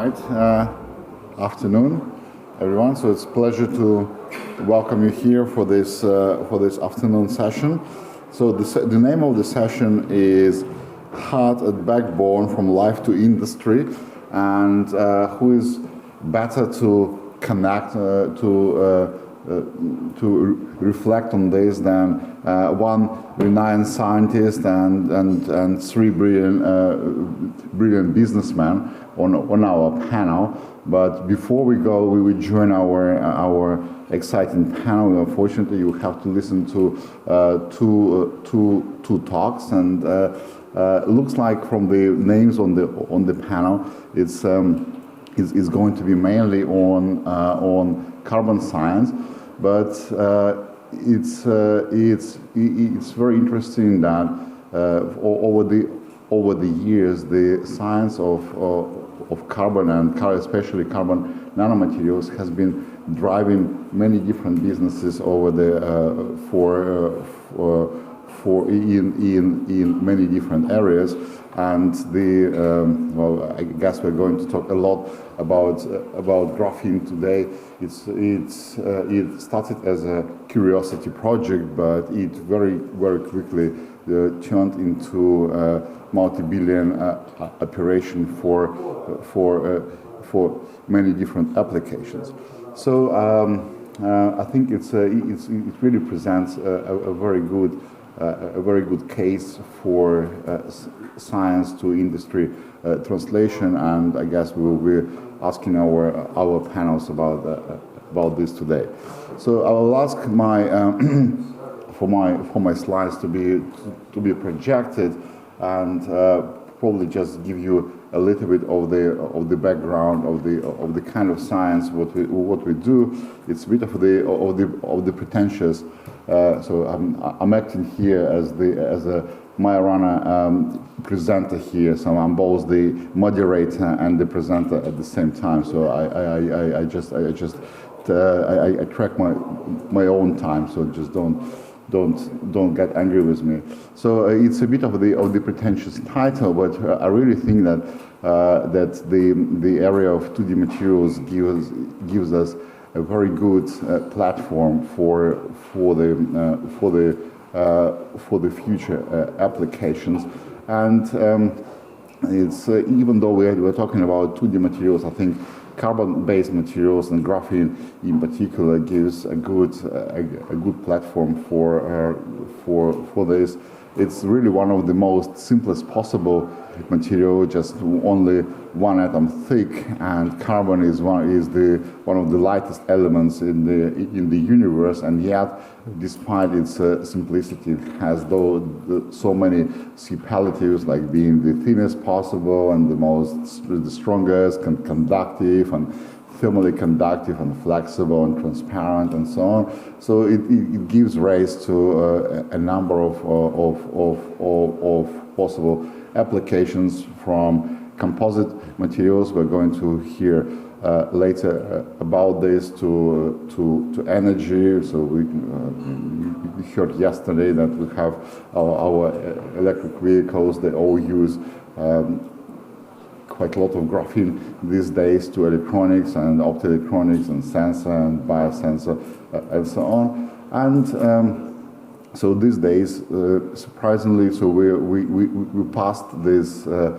right. Afternoon, everyone. So it's a pleasure to welcome you here for this afternoon session. So the name of the session is Heart and Backbone from Life to Industry, and who is better to connect to reflect on this than one renowned scientist and three brilliant businessmen on our panel. But before we go, we will join our exciting panel. Unfortunately, you have to listen to two talks, and looks like from the names on the panel, it's going to be mainly on carbon science, but it's very interesting that over the years the science of carbon and especially carbon nanomaterials has been driving many different businesses over in many different areas. And well, I guess we're going to talk a lot about graphene today. It started as a curiosity project, but it very quickly turned into a multi-billion operation for many different applications. So I think it really presents a very good case for science to industry translation, and I guess we will be asking our panels about this today. So I will ask for my slides to be projected, and probably just give you a little bit of the background of the kind of science what we do. It's a bit of the pretentious. So I'm acting here as a Majorana presenter here. So I'm both the moderator and the presenter at the same time. So I track my own time. So just don't get angry with me. So it's a bit of the pretentious title, but I really think that the area of 2D materials gives us a very good platform for the future applications. And it's even though we're talking about 2D materials, I think carbon-based materials and graphene in particular gives a good platform for this. It's really one of the most simplest possible material, just only one atom thick, and carbon is one of the lightest elements in the universe, and yet, despite its simplicity, it has so many superlatives, like being the thinnest possible and the strongest, conductive and thermally conductive and flexible and transparent and so on. So it gives rise to a number of possible applications, from composite materials, we're going to hear later about this, to energy. So we heard yesterday that we have our electric vehicles, they all use quite a lot of graphene these days, to electronics and optoelectronics and sensor and biosensor and so on. And so these days, surprisingly, so we passed the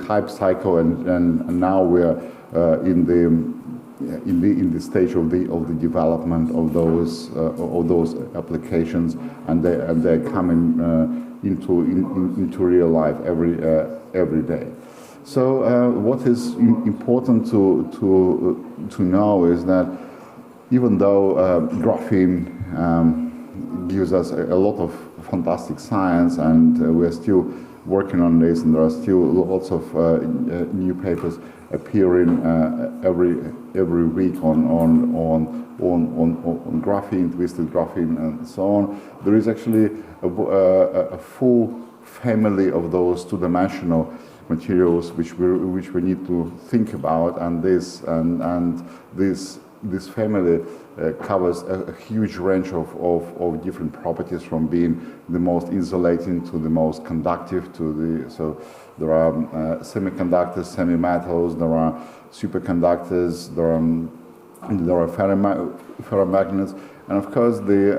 hype cycle, and now we're in the stage of the development of those applications, and they're coming into real life every day. So what is important to know is that even though graphene gives us a lot of fantastic science, and we're still working on this, and there are still lots of new papers appearing every week on graphene, twisted graphene, and so on. There is actually a full family of those two-dimensional materials which we need to think about, and this this family covers a huge range of different properties, from being the most insulating to the most conductive so there are semiconductors, semi-metals, there are superconductors, there are ferromagnets, and of course the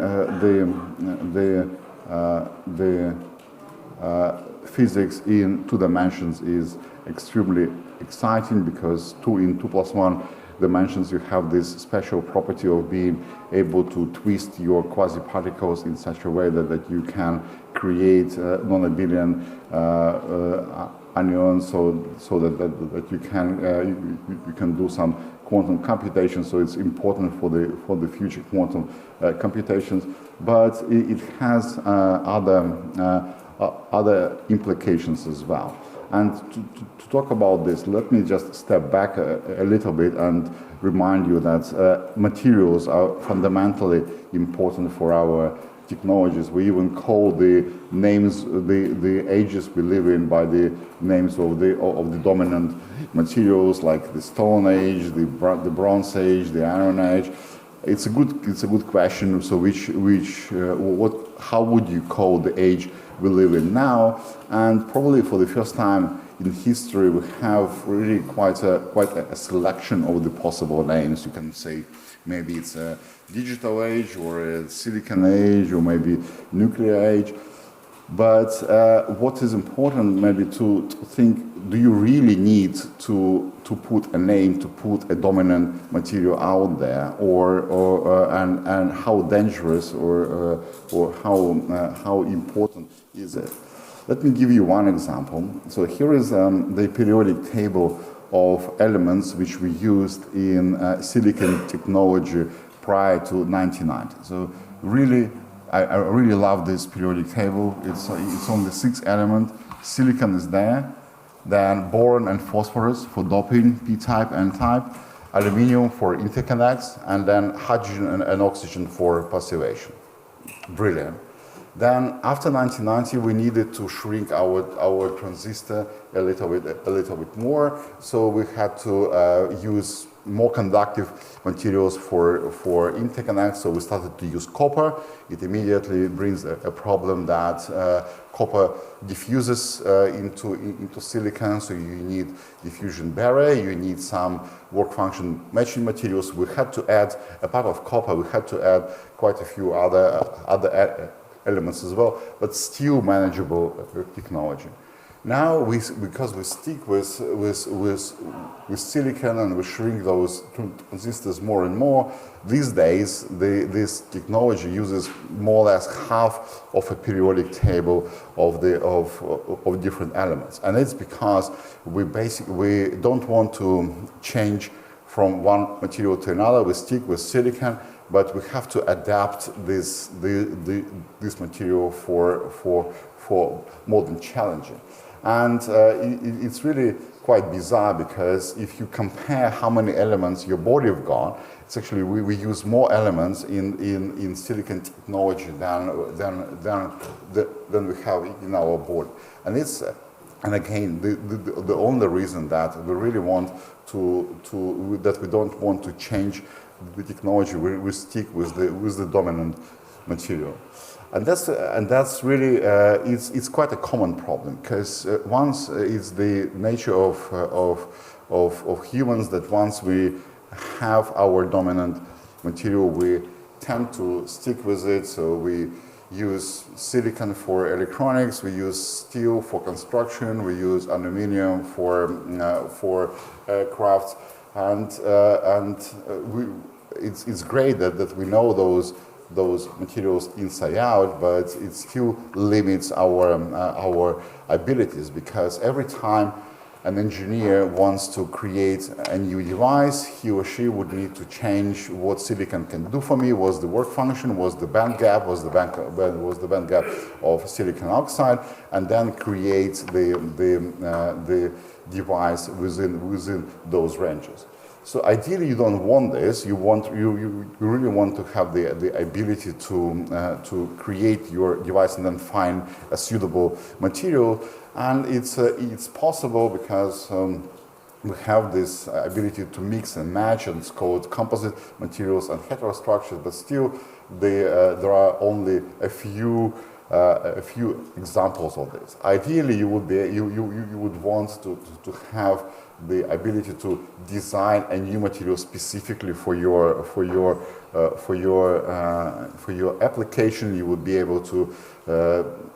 physics in 2 dimensions is extremely exciting, because 2 + 1 dimensions, you have this special property of being able to twist your quasi-particles in such a way that you can create non-abelian anions, so that you can do some quantum computation. So it's important for the future quantum computations, but it has other implications as well. And to talk about this, let me just step back a little bit and remind you that materials are fundamentally important for our technologies. We even call the names, the ages we live in, by the names of the dominant materials, like the Stone Age, the Bronze Age, the Iron Age. It's a good question. So how would you call the age we live in now? And probably for the first time in history, we have really quite a selection of the possible names. You can say maybe it's a digital age, or a silicon age, or maybe nuclear age. But what is important maybe to think, do you really need to put a name, to put a dominant material out there, and how dangerous or how important is it? Let me give you one example. So here is the periodic table of elements which we used in silicon technology prior to 1990. So really, I really love this periodic table. It's only 6 elements. Silicon is there, then boron and phosphorus for doping, p-type, n-type, aluminium for interconnects, and then hydrogen and oxygen for passivation. Brilliant. Then after 1990, we needed to shrink our transistor a little bit more. So we had to use more conductive materials for interconnects. So we started to use copper. It immediately brings a problem that copper diffuses into silicon. So you need diffusion barrier. You need some work function matching materials. We had to add, apart of copper, we had to add quite a few other elements as well, but still manageable technology. Now, because we stick with silicon and we shrink those transistors more and more, these days this technology uses more or less half of a periodic table of different elements, and it's because we don't want to change from one material to another. We stick with silicon, but we have to adapt this material for modern challenging. And it's really quite bizarre, because if you compare how many elements your body have got, it's actually we use more elements in silicon technology than we have in our body. And again, the only reason that we really want that we don't want to change the technology, we stick with the dominant material. And that's really it's quite a common problem, because once it's the nature of humans that once we have our dominant material, we tend to stick with it. So we use silicon for electronics, we use steel for construction, we use aluminium for aircraft, and it's great that we know those materials inside out, but it still limits our abilities, because every time an engineer wants to create a new device, he or she would need to change what silicon can do for me. Was the work function, was the band gap, was the band gap of silicon oxide, and then create the device within those ranges. So ideally, you don't want this. You really want to have the ability to create your device and then find a suitable material. And it's possible because we have this ability to mix and match, and it's called composite materials and heterostructures, but still there are only a few examples of this. Ideally, you would want to have the ability to design a new material specifically for your application. You would be able to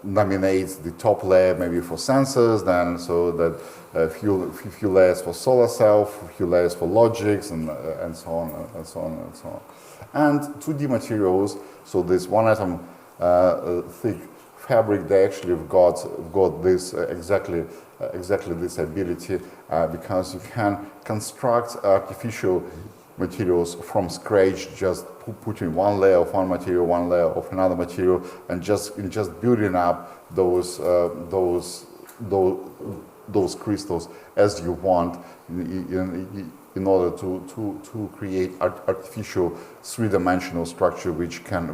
nominate the top layer maybe for sensors, then so that a few layers for solar cell, a few layers for logics, and so on and so on and so on. And 2D materials, so this one atom thick fabric, they actually have got this exactly this ability because you can construct artificial materials from scratch, just putting one layer of one material, one layer of another material, and just building up those crystals as you want in order to create artificial three-dimensional structure which can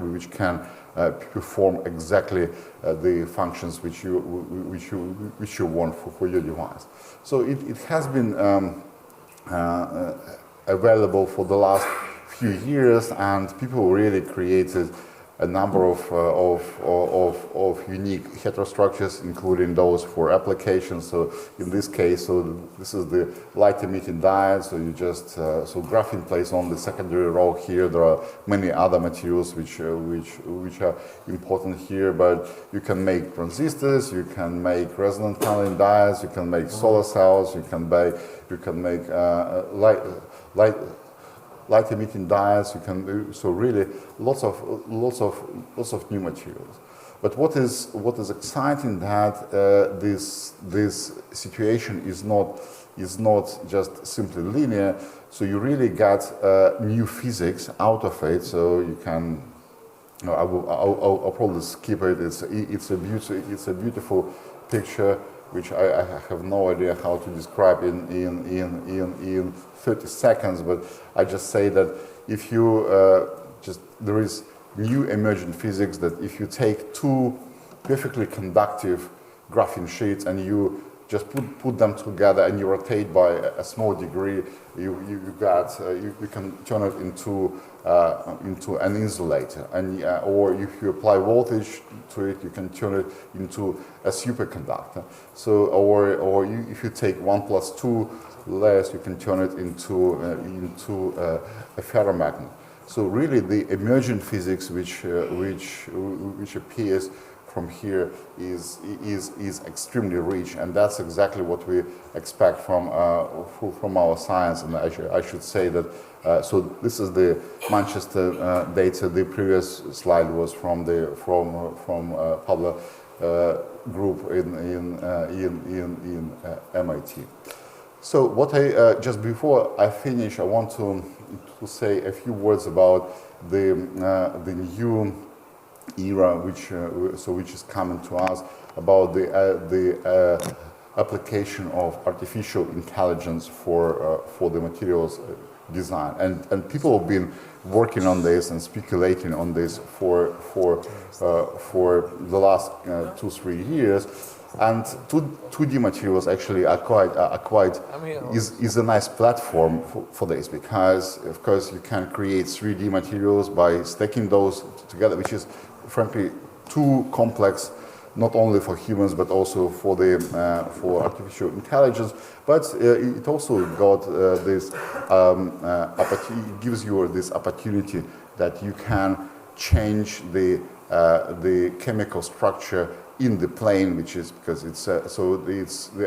perform exactly the functions which you want for your device. So it has been available for the last few years, and people really created a number of unique heterostructures, including those for applications. So in this case, so this is the light emitting diode. So you just so graphene plays on the secondary role here. There are many other materials which are important here, but you can make transistors, you can make resonant tunneling diodes, you can make solar cells, you can make light emitting diodes. You can do so really lots of new materials. But what is exciting that this situation is not just simply linear. So you really got new physics out of it. So you can. I'll probably skip it. It's a beautiful picture, which I have no idea how to describe in 30 seconds, but I just say that if you there is new emergent physics that if you take two perfectly conductive graphene sheets and you just put them together and you rotate by a small degree, you can turn it into an insulator, and or if you apply voltage to it, you can turn it into a superconductor. So or if you take 1 + 2 layers, you can turn it into a ferromagnet. So really, the emergent physics which appears from here is extremely rich, and that's exactly what we expect from our science. And I should say that so this is the Manchester data. The previous slide was from Pablo group in MIT. So what just before I finish, I want to say a few words about the new era which is coming to us, about the application of artificial intelligence for the materials design, and people have been working on this and speculating on this for the last 2-3 years. And 2D materials actually are quite is a nice platform for this, because of course you can create 3D materials by stacking those together, which is frankly too complex, not only for humans but also for for artificial intelligence. But it also got this it gives you this opportunity that you can change the chemical structure in the plane, which is because it's a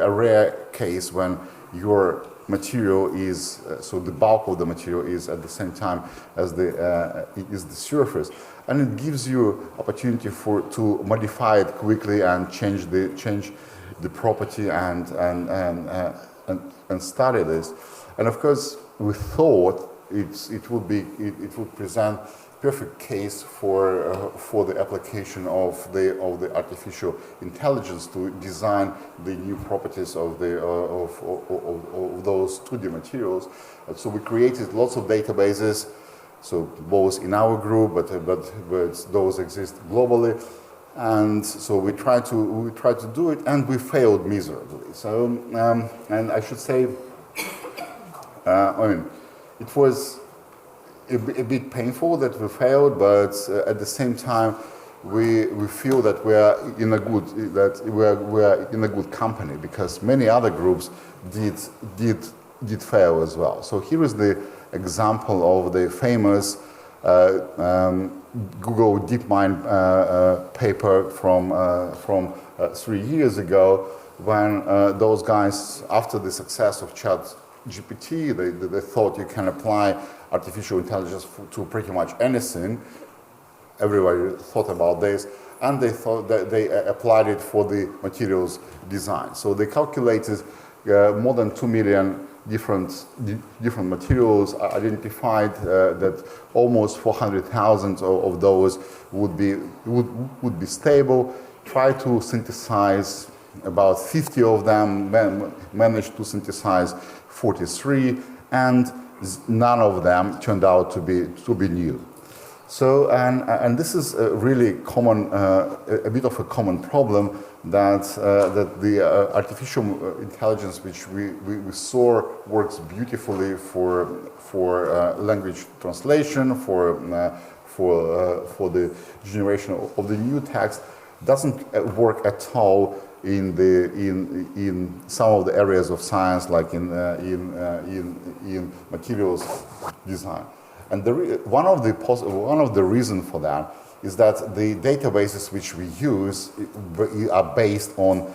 rare case when your material is so the bulk of the material is at the same time as the surface, and it gives you opportunity to modify it quickly and change the property and study this. And of course, we thought it would present perfect case for the application of the artificial intelligence to design the new properties of those 2D materials. So we created lots of databases, so both in our group, but those exist globally, and so we tried to do it, and we failed miserably. So and I should say I mean, it was a bit painful that we failed, but at the same time, we feel that we are in a good company, because many other groups did fail as well. So here is the example of the famous Google DeepMind paper from 3 years ago, when those guys, after the success of ChatGPT, they thought you can apply artificial intelligence to pretty much anything. Everybody thought about this, and they thought that they applied it for the materials design. So they calculated more than 2 million different materials, identified that almost 400,000 of those would be stable, tried to synthesize about 50 of them, managed to synthesize 43, and none of them turned out to be new. So, and this is a really common, a bit of a common problem, that the artificial intelligence, which we saw works beautifully for language translation, for the generation of the new text, doesn't work at all in some of the areas of science, like in materials design. And one of the reasons for that is that the databases which we use are based on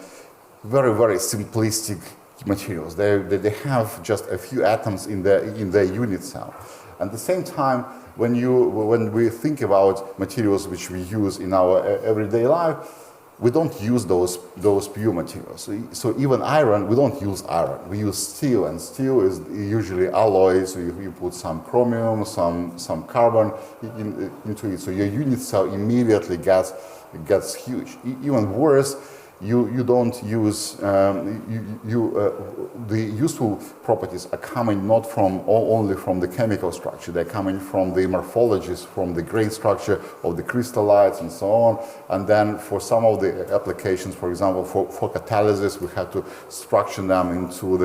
very, very simplistic materials. They have just a few atoms in their unit cell. At the same time, when we think about materials which we use in our everyday life, we don't use those pure materials. So even iron, we don't use iron. We use steel, and steel is usually alloys. So you put some chromium, some carbon into it. So your unit cell immediately gets huge. Even worse, you don't use the useful properties are coming not only from the chemical structure. They're coming from the morphologies, from the grain structure of the crystallites and so on. And then for some of the applications, for example, for catalysis, we have to structure them into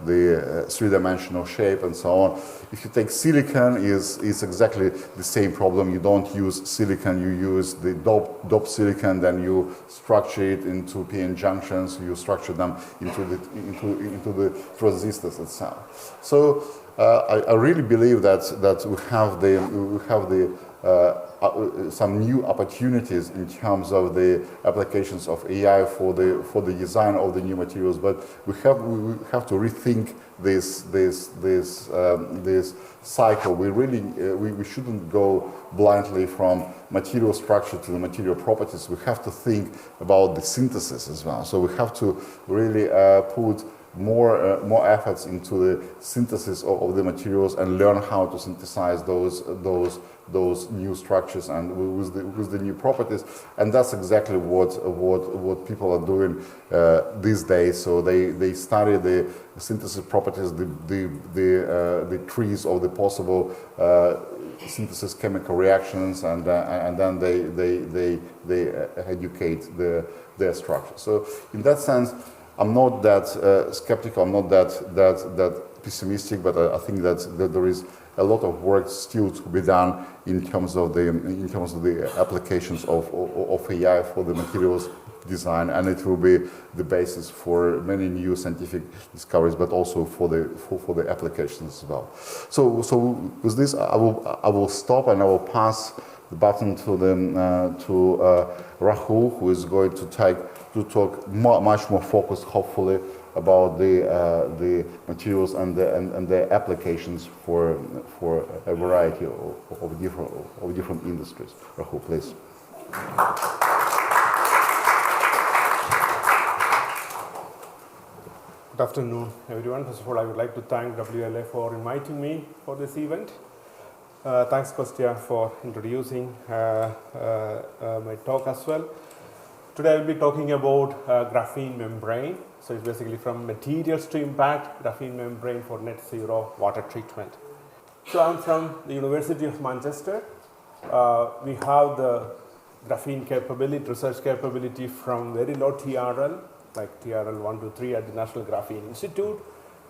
the three-dimensional shape and so on. If you take silicon, it's exactly the same problem. You don't use silicon, you use the doped silicon, then you structure it into p-n junctions. You structure them into the transistors itself. So I really believe that we have some new opportunities in terms of the applications of AI for the design of the new materials. But we have to rethink this cycle. We shouldn't go blindly from material structure to the material properties. We have to think about the synthesis as well. So we have to really put more efforts into the synthesis of the materials and learn how to synthesize those new structures and with the new properties. And that's exactly what people are doing these days. So they study the synthesis properties, the trees of the possible synthesis chemical reactions, and then they educate their structure. So in that sense, I'm not that skeptical. I'm not that pessimistic, but I think that there is a lot of work still to be done in terms of the applications of AI for the materials design, and it will be the basis for many new scientific discoveries, but also for the applications as well. So with this, I will stop, and I will pass the baton to Rahul, who is going to talk much more focused, hopefully, about the materials and the applications for a variety of different industries. Rahul, please. Good afternoon, everyone. First of all, I would like to thank WLA for inviting me for this event. Thanks, Kostya, for introducing my talk as well. Today I will be talking about graphene membrane. So it's basically from materials to impact, graphene membrane for net zero water treatment. So I'm from the University of Manchester. We have the graphene capability, research capability from very low TRL, like TRL 1 to 3 at the National Graphene Institute,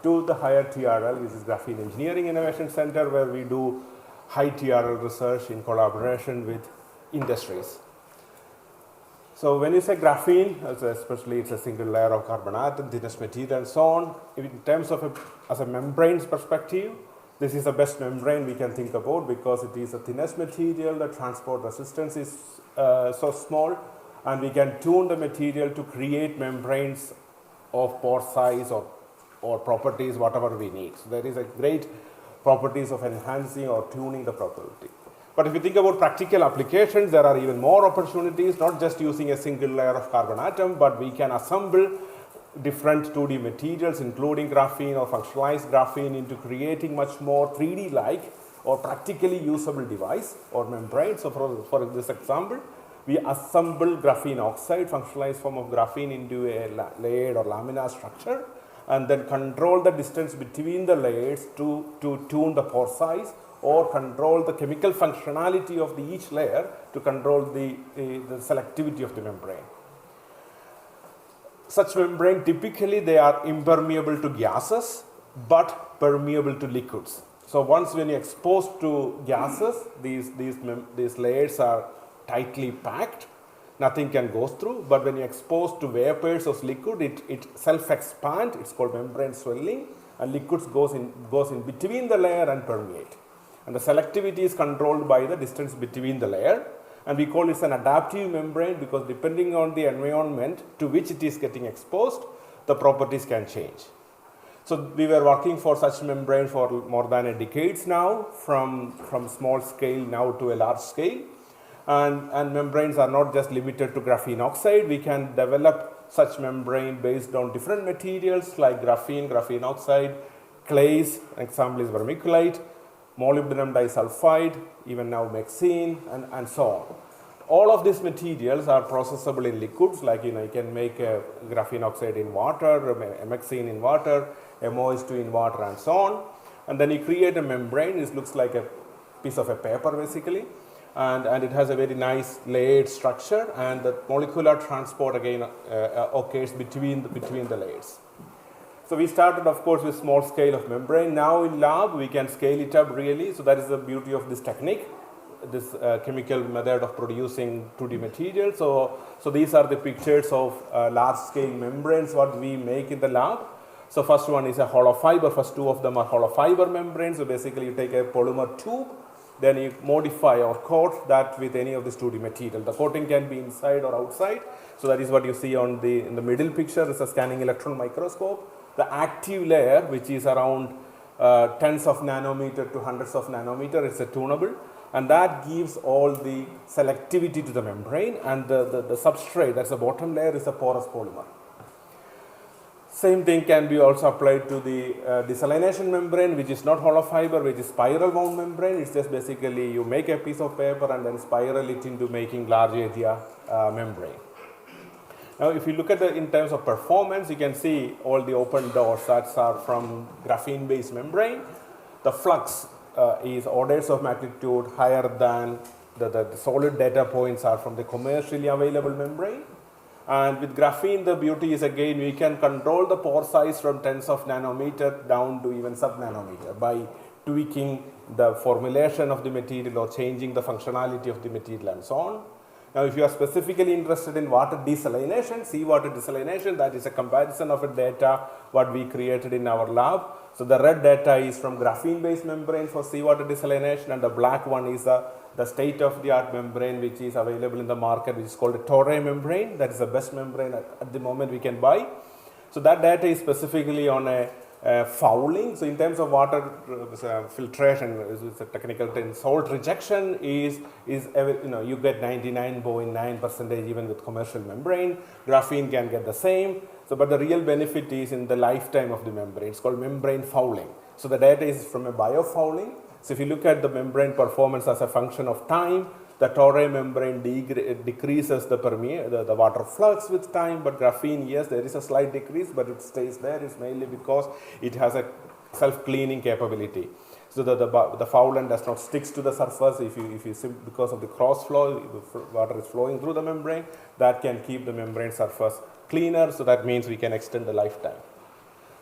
to the higher TRL, which is Graphene Engineering Innovation Center, where we do high TRL research in collaboration with industries. So when you say graphene, especially it's a single layer of carbon atom, thinnest material and so on, in terms of as a membranes perspective, this is the best membrane we can think about because it is the thinnest material, the transport resistance is so small, and we can tune the material to create membranes of pore size or properties, whatever we need. So there is a great properties of enhancing or tuning the property. But if you think about practical applications, there are even more opportunities, not just using a single layer of carbon atom, but we can assemble different 2D materials, including graphene or functionalized graphene, into creating much more 3D-like or practically usable device or membrane. So for this example, we assemble graphene oxide, functionalized form of graphene, into a layered or laminar structure, and then control the distance between the layers to tune the pore size, or control the chemical functionality of each layer to control the selectivity of the membrane. Such membrane, typically they are impermeable to gases but permeable to liquids. So once when you expose to gases, these layers are tightly packed, nothing can go through, but when you expose to vapors or liquid, it self-expands, it's called membrane swelling, and liquids goes in between the layer and permeate. And the selectivity is controlled by the distance between the layer, and we call it an adaptive membrane because depending on the environment to which it is getting exposed, the properties can change. So we were working for such membrane for more than a decade now, from small scale now to a large scale, and membranes are not just limited to graphene oxide. We can develop such membrane based on different materials like graphene oxide, clays, example is vermiculite, molybdenum disulfide, even now mexene, and so on. All of these materials are processable in liquids, like you can make a graphene oxide in water, mexene in water, MOS2 in water, and so on. And then you create a membrane. It looks like a piece of a paper basically, and it has a very nice layered structure, and the molecular transport again occurs between the layers. So we started, of course, with small scale of membrane. Now in lab, we can scale it up really. So that is the beauty of this technique, this chemical method of producing 2D material. So these are the pictures of large scale membranes what we make in the lab. So first one is a hollow fiber. First two of them are hollow fiber membranes. So basically you take a polymer tube, then you modify or coat that with any of this 2D material. The coating can be inside or outside. So that is what you see in the middle picture is a scanning electron microscope. The active layer, which is around tens of nanometer to hundreds of nanometer, it's a tunable, and that gives all the selectivity to the membrane, and the substrate, that's the bottom layer, is a porous polymer. Same thing can be also applied to the desalination membrane, which is not hollow fiber, which is spiral wound membrane. It's just basically you make a piece of paper and then spiral it into making large area membrane. Now, if you look at in terms of performance, you can see all the open doors that are from graphene-based membrane. The flux is orders of magnitude higher than the solid data points are from the commercially available membrane. And with graphene, the beauty is again we can control the pore size from tens of nanometer down to even sub-nanometer by tweaking the formulation of the material or changing the functionality of the material and so on. Now, if you are specifically interested in water desalination, seawater desalination, that is a comparison of a data what we created in our lab. So the red data is from graphene-based membrane for seawater desalination, and the black one is the state-of-the-art membrane which is available in the market, which is called a Torre membrane. That is the best membrane at the moment we can buy. So that data is specifically on a fouling. So in terms of water filtration, it's a technical term. Salt rejection is you get 99.9% even with commercial membrane. Graphene can get the same. So but the real benefit is in the lifetime of the membrane. It's called membrane fouling. So the data is from a biofouling. So if you look at the membrane performance as a function of time, the Torre membrane decreases the water flux with time, but graphene, yes, there is a slight decrease, but it stays there. It's mainly because it has a self-cleaning capability. So the foulant does not stick to the surface. If you because of the cross flow, water is flowing through the membrane, that can keep the membrane surface cleaner. So that means we can extend the lifetime.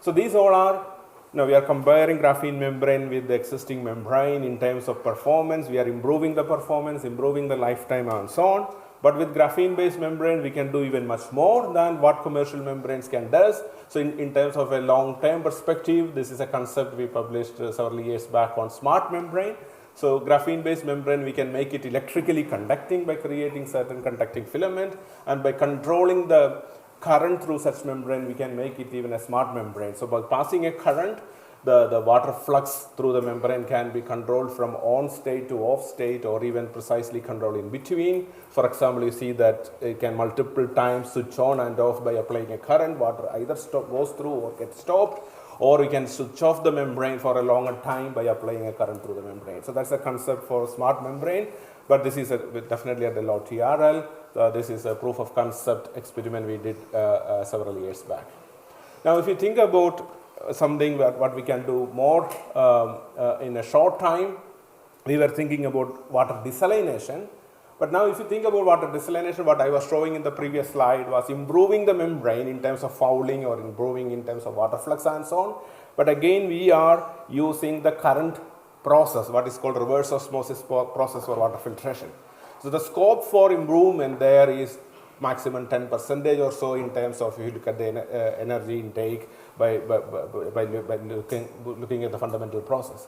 So these all are Now we are comparing graphene membrane with the existing membrane in terms of performance. We are improving the performance, improving the lifetime and so on. But with graphene based membrane, we can do even much more than what commercial membranes can do. So in terms of a long term perspective, this is a concept we published several years back on smart membrane. So graphene based membrane, we can make it electrically conducting by creating certain conducting filament, and by controlling the current through such membrane, we can make it even a smart membrane. So by passing a current, the water flux through the membrane can be controlled from on state to off state, or even precisely controlled in between. For example, you see that it can multiple times switch on and off by applying a current. Water either goes through or gets stopped, or you can switch off the membrane for a longer time by applying a current through the membrane. So that's a concept for smart membrane, but this is definitely at the low TRL. This is a proof of concept experiment we did several years back. Now if you think about something what we can do more in a short time, we were thinking about water desalination. But now if you think about water desalination, what I was showing in the previous slide was improving the membrane in terms of fouling, or improving in terms of water flux and so on. But again, we are using the current process, what is called reverse osmosis process for water filtration. So the scope for improvement there is maximum 10% or so in terms of, if you look at the energy intake by looking at the fundamental process.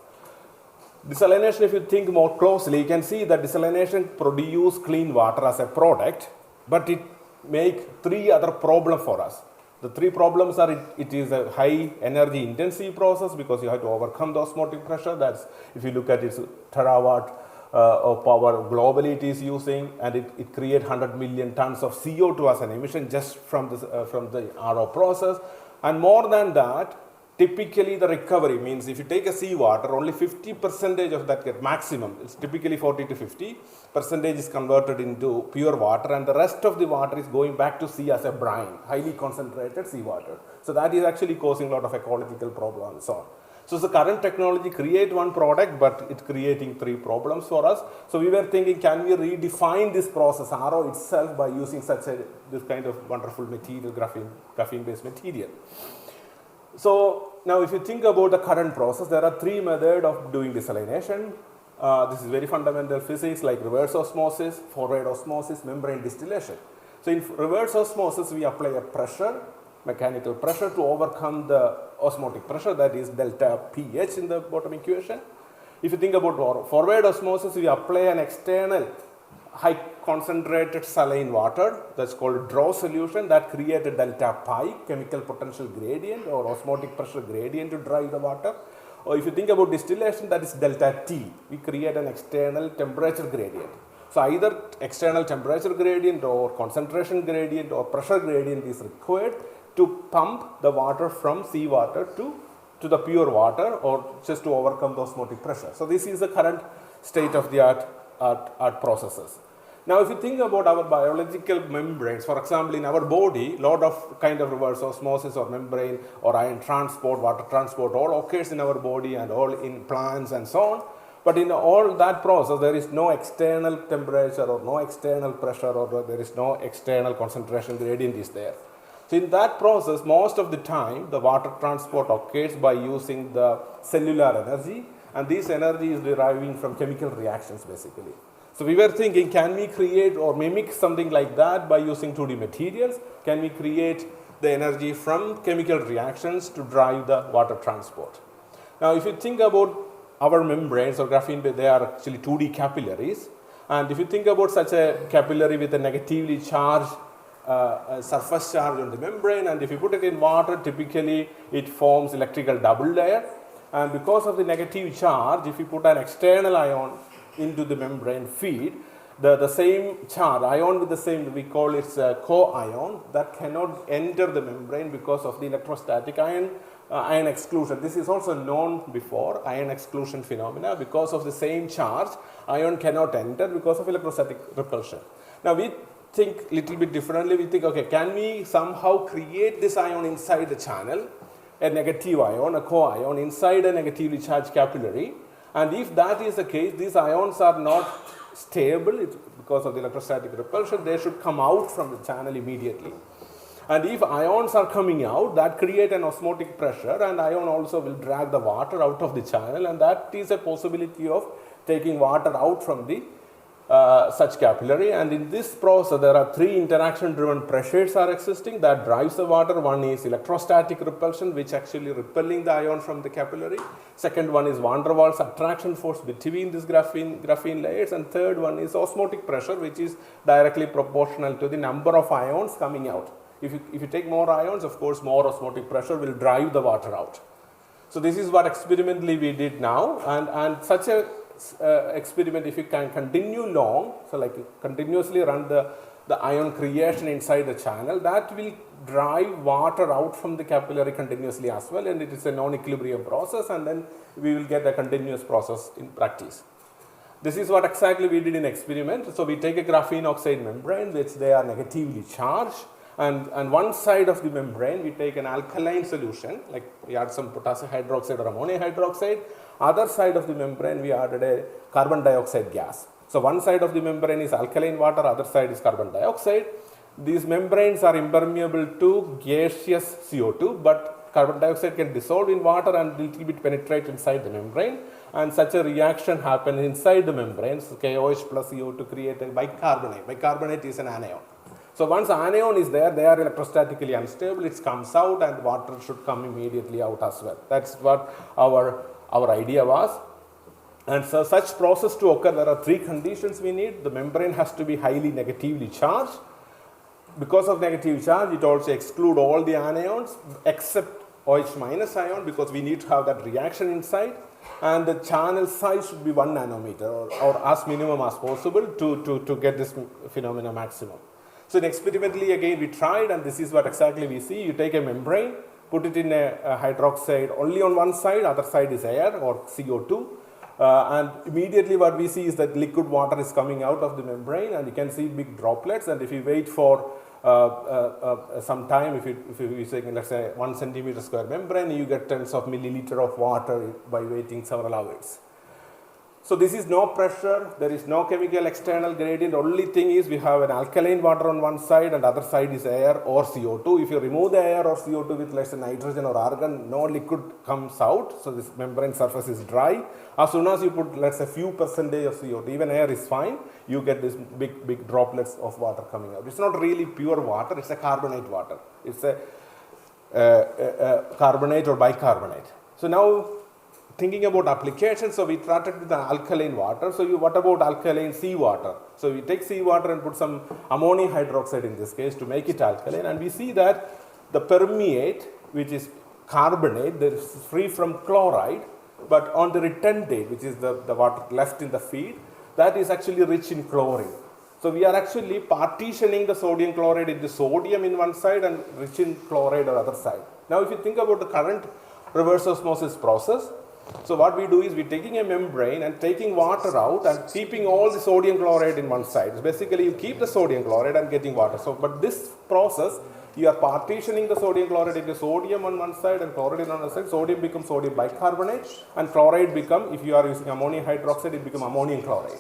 Desalination, if you think more closely, you can see that desalination produces clean water as a product, but it makes three other problems for us. The three problems are it is a high energy intensive process, because you have to overcome the osmotic pressure. That's, if you look at its terawatt of power globally it is using, and it creates 100 million tons of CO2 as an emission just from the RO process. And more than that, typically the recovery means if you take a seawater, only 50% of that get maximum. It's typically 40 to 50% is converted into pure water, and the rest of the water is going back to sea as a brine, highly concentrated seawater. So that is actually causing a lot of ecological problems and so on. So the current technology create one product, but it's creating three problems for us. So we were thinking, can we redefine this process, RO itself, by using this kind of wonderful material, graphene-based material. So now if you think about the current process, there are three methods of doing desalination. This is very fundamental physics, like reverse osmosis, forward osmosis, membrane distillation. So in reverse osmosis, we apply a pressure, mechanical pressure, to overcome the osmotic pressure, that is delta pH in the bottom equation. If you think about forward osmosis, we apply an external high concentrated saline water, that's called draw solution, that creates a delta pi chemical potential gradient or osmotic pressure gradient to drive the water. Or if you think about distillation, that is delta T, we create an external temperature gradient. So either external temperature gradient or concentration gradient or pressure gradient is required to pump the water from seawater to the pure water, or just to overcome the osmotic pressure. So this is the current state of the art processes. Now if you think about our biological membranes, for example in our body, lot of kind of reverse osmosis or membrane or ion transport, water transport, all occurs in our body and all in plants and so on. But in all that process, there is no external temperature or no external pressure, or there is no external concentration gradient is there. So in that process, most of the time, the water transport occurs by using the cellular energy, and this energy is deriving from chemical reactions basically. So we were thinking, can we create or mimic something like that by using 2D materials? Can we create the energy from chemical reactions to drive the water transport? Now if you think about our membranes or graphene, they are actually 2D capillaries. And if you think about such a capillary with a negatively charged surface charge on the membrane, and if you put it in water, typically it forms electrical double layer. And because of the negative charge, if you put an external ion into the membrane feed, the same charge, ion with the same, we call it co-ion, that cannot enter the membrane because of the electrostatic ion exclusion. This is also known before, ion exclusion phenomena. Because of the same charge, ion cannot enter because of electrostatic repulsion. Now we think little bit differently. We think, okay, can we somehow create this ion inside the channel, a negative ion, a co-ion inside a negatively charged capillary? And if that is the case, these ions are not stable because of the electrostatic repulsion, they should come out from the channel immediately. And if ions are coming out, that create an osmotic pressure, and ion also will drag the water out of the channel, and that is a possibility of taking water out from the such capillary. And in this process, there are three interaction driven pressures are existing that drives the water. One is electrostatic repulsion, which actually repelling the ion from the capillary. Second one is van der Waals attraction force between these graphene layers. And third one is osmotic pressure, which is directly proportional to the number of ions coming out. If you take more ions, of course, more osmotic pressure will drive the water out. So this is what experimentally we did now, and such a experiment, if you can continue long, so like continuously run the ion creation inside the channel, that will drive water out from the capillary continuously as well, and it is a non-equilibrium process, and then we will get a continuous process in practice. This is what exactly we did in experiment. So we take a graphene oxide membrane which they are negatively charged, and one side of the membrane we take an alkaline solution, like we add some potassium hydroxide or ammonia hydroxide. Other side of the membrane we added a carbon dioxide gas. So one side of the membrane is alkaline water, other side is carbon dioxide. These membranes are impermeable to gaseous CO2, but carbon dioxide can dissolve in water and little bit penetrate inside the membrane, and such a reaction happens inside the membrane. So KOH plus CO2 create a bicarbonate. Bicarbonate is an anion. So once anion is there, they are electrostatically unstable, it comes out and water should come immediately out as well. That's what our idea was. And so such process to occur, there are three conditions we need. The membrane has to be highly negatively charged. Because of negative charge, it also excludes all the anions except OH minus ion, because we need to have that reaction inside. And the channel size should be 1 nanometer or as minimum as possible to get this phenomena maximum. So experimentally again we tried, and this is what exactly we see. You take a membrane, put it in a hydroxide only on one side, other side is air or CO2, and immediately what we see is that liquid water is coming out of the membrane, and you can see big droplets. And if you wait for some time, if you say, let's say 1 centimeter square membrane, you get tens of milliliter of water by waiting several hours. So this is no pressure, there is no chemical external gradient. Only thing is we have an alkaline water on one side and other side is air or CO2. If you remove the air or CO2 with let's say nitrogen or argon, no liquid comes out. So this membrane surface is dry. As soon as you put let's say few percentage of CO2, even air is fine, you get this big droplets of water coming out. It's not really pure water, it's a carbonate water. It's a carbonate or bicarbonate. So now thinking about applications, so we started with the alkaline water. So what about alkaline seawater? So we take seawater and put some ammonium hydroxide in this case to make it alkaline, and we see that the permeate, which is carbonate, that is free from chloride, but on the return date, which is the water left in the feed, that is actually rich in chlorine. So we are actually partitioning the sodium chloride into sodium in one side and rich in chloride on the other side. Now if you think about the current reverse osmosis process, so what we do is we're taking a membrane and taking water out and keeping all the sodium chloride in one side. So basically you keep the sodium chloride and getting water. So but this process, you are partitioning the sodium chloride into sodium on one side and chloride on the other side. Sodium becomes sodium bicarbonate and chloride become, if you are using ammonium hydroxide, it becomes ammonium chloride.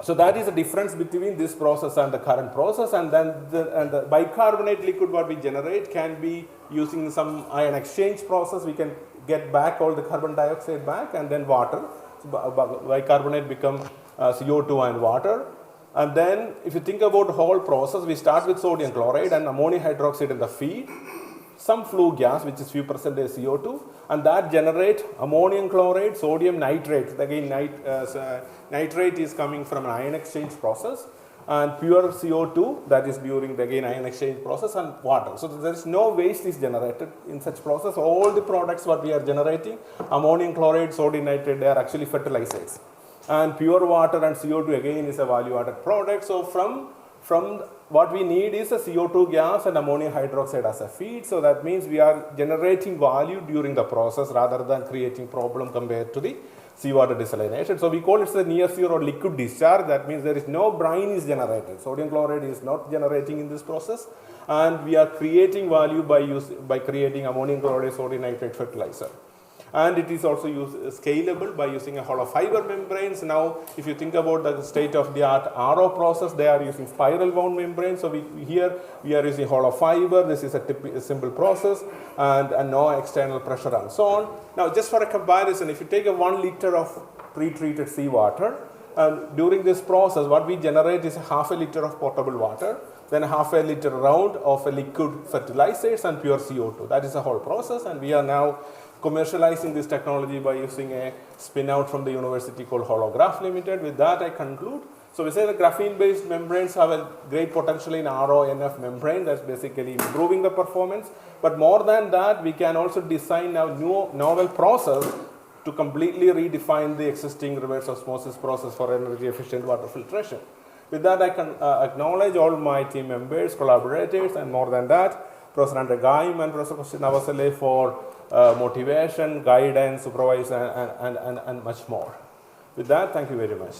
So that is the difference between this process and the current process, and then the bicarbonate liquid what we generate can be using some ion exchange process. We can get back all the carbon dioxide back and then water. So bicarbonate become CO2 and water. And then if you think about the whole process, we start with sodium chloride and ammonium hydroxide in the feed, some flue gas which is few percentage CO2, and that generate ammonium chloride, sodium nitrate. Again nitrate is coming from an ion exchange process, and pure CO2 that is during the again ion exchange process, and water. So there is no waste is generated in such process. All the products what we are generating, ammonium chloride, sodium nitrate, they are actually fertilizers. And pure water and CO2 again is a value added product. So from what we need is a CO2 gas and ammonium hydroxide as a feed. So that means we are generating value during the process rather than creating problem compared to the seawater desalination. So we call it the near zero liquid discharge. That means there is no brine is generated. Sodium chloride is not generating in this process, and we are creating value by creating ammonium chloride, sodium nitrate fertilizer. And it is also scalable by using a hollow fiber membranes. Now, if you think about the state-of-the-art RO process, they are using spiral wound membranes. So here we are using hollow fiber. This is a simple process and no external pressure and so on. Now, just for a comparison, if you take a 1 liter of pre-treated seawater, and during this process, what we generate is half a liter of potable water, then half a liter round of a liquid fertilizers and pure CO2. That is the whole process, and we are now commercializing this technology by using a spin-out from the university called Holograph Limited. With that, I conclude. So we say the graphene-based membranes have a great potential in RONF membrane. That's basically improving the performance. But more than that, we can also design a new novel process to completely redefine the existing reverse osmosis process for energy efficient water filtration. With that, I can acknowledge all my team members, collaborators, and more than that, Professor Andre Gaim and Professor Konstantin Novoselov for motivation, guidance, supervision, and much more. With that, thank you very much.